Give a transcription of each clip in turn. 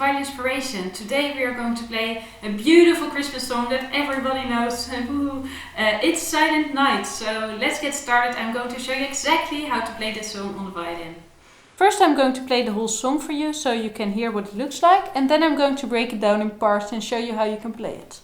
Violin Inspiration. Today we are going to play a beautiful Christmas song that everybody knows. It's Silent Night. So let's get started. I'm going to show you exactly how to play this song on the violin. First I'm going to play the whole song for you so you can hear what it looks like, and then I'm going to break it down in parts and show you how you can play it.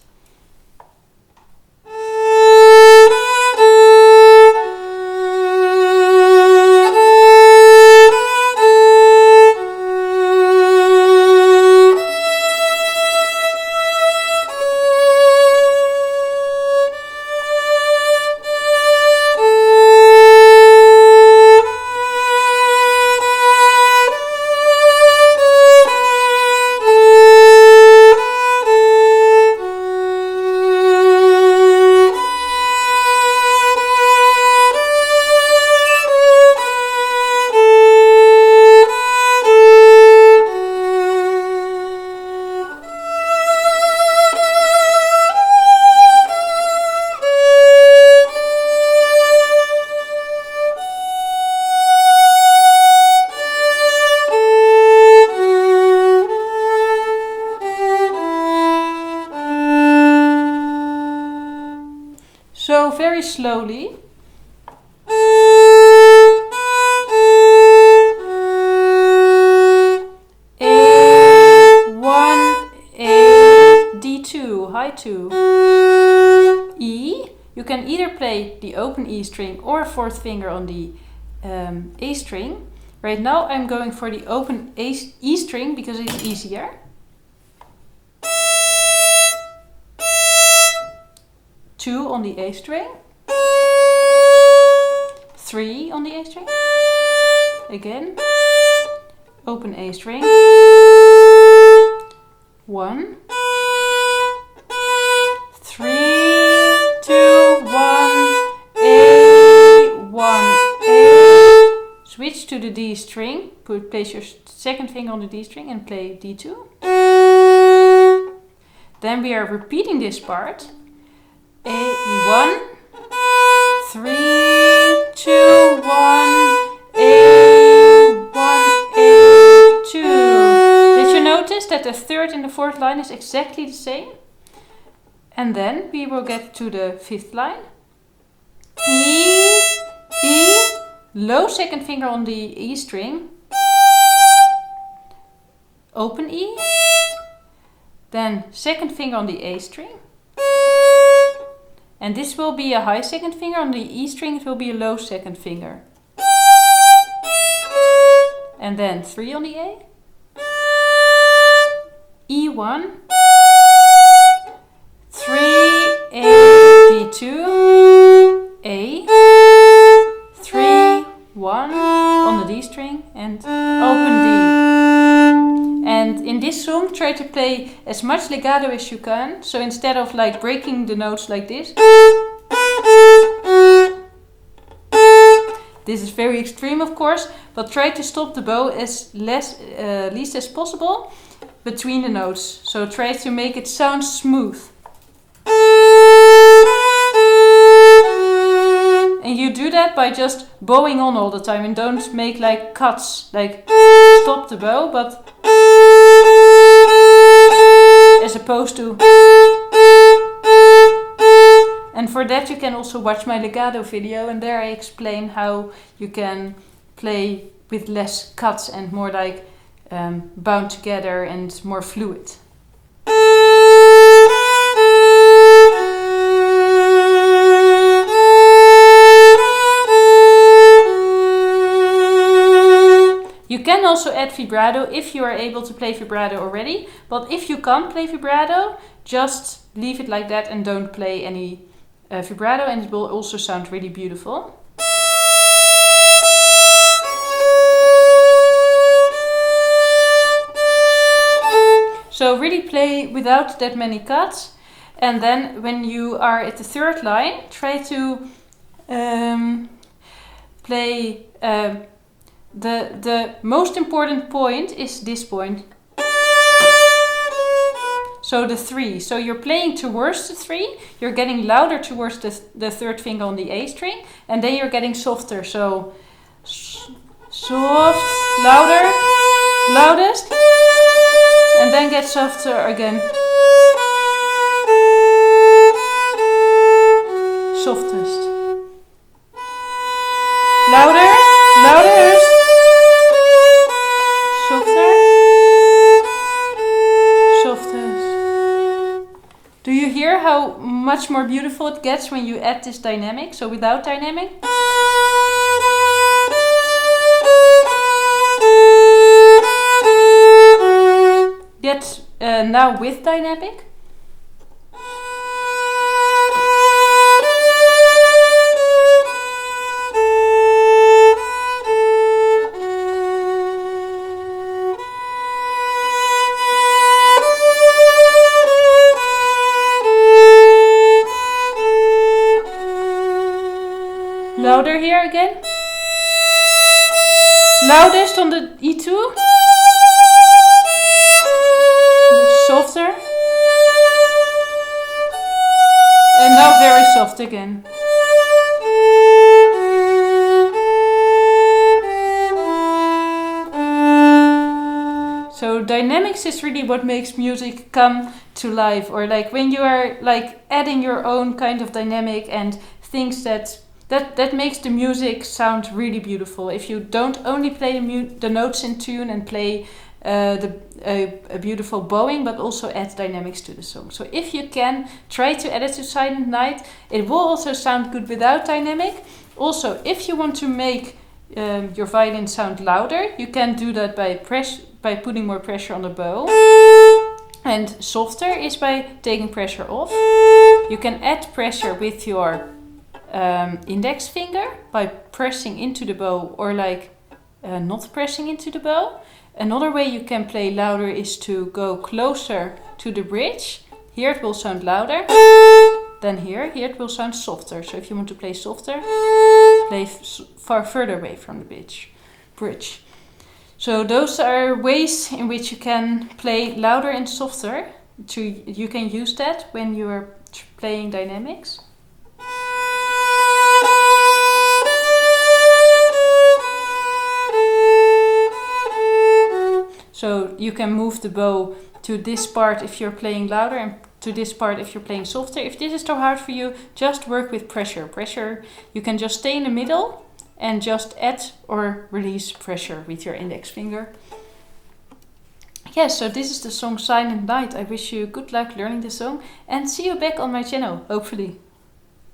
So very slowly. A1, A, D2, high 2, E. You can either play the open E string or fourth finger on the A string. Right now I'm going for the open E string because it's easier. 2 on the A string, 3 on the A string, again, open A string, 1, 3, 2, 1, A, 1, A, switch to the D string, place your second finger on the D string and play D2. Then we are repeating this part. A1, 3, 2, 1, A1, A2. Did you notice that the third and the fourth line is exactly the same? And then we will get to the fifth line. E, E, low second finger on the E string, open E, then second finger on the A string. And this will be a high second finger. On the E string it will be a low second finger. And then 3 on the A. E1. 3, A, D2. A. 3, 1 on the D string and open D. And in this song try to play as much legato as you can. So instead of like breaking the notes like this. This is very extreme of course, but try to stop the bow as least as possible between the notes. So try to make it sound smooth. And you do that by just bowing on all the time and don't make like cuts, like stop the bow, but as opposed to. And for that you can also watch my legato video, and there I explain how you can play with less cuts and more like bound together and more fluid. You can also add vibrato if you are able to play vibrato already, but if you can't play vibrato, just leave it like that and don't play any vibrato, and it will also sound really beautiful. So really play without that many cuts, and then when you are at the third line, try to play the most important point is this point. So the 3. So you're playing towards the 3, you're getting louder towards the third finger on the A string, and then you're getting softer. So soft, louder, loudest, and And then get softer again. Softest. Louder, louder. Softer. Softest. Do you hear how much more beautiful it gets when you add this dynamic? So without dynamic. Yet now with dynamic. Louder here again. Loudest on the E2. Softer. And now very soft again. So dynamics is really what makes music come to life, or like when you are like adding your own kind of dynamic and things that makes the music sound really beautiful. If you don't only play the notes in tune and play a beautiful bowing, but also add dynamics to the song. So if you can, try to add it to Silent Night. It will also sound good without dynamic. Also, if you want to make your violin sound louder, you can do that by putting more pressure on the bow. And softer is by taking pressure off. You can add pressure with your index finger by pressing into the bow, or like not pressing into the bow. Another way you can play louder is to go closer to the bridge. Here it will sound louder than here. Here it will sound softer. So if you want to play softer, play far further away from the bridge. So those are ways in which you can play louder and softer. You can use that when you are playing dynamics. So you can move the bow to this part if you're playing louder, and to this part if you're playing softer. If this is too hard for you, just work with pressure. Pressure, you can just stay in the middle and just add or release pressure with your index finger. Yes, so this is the song Silent Night. I wish you good luck learning the song and see you back on my channel, hopefully.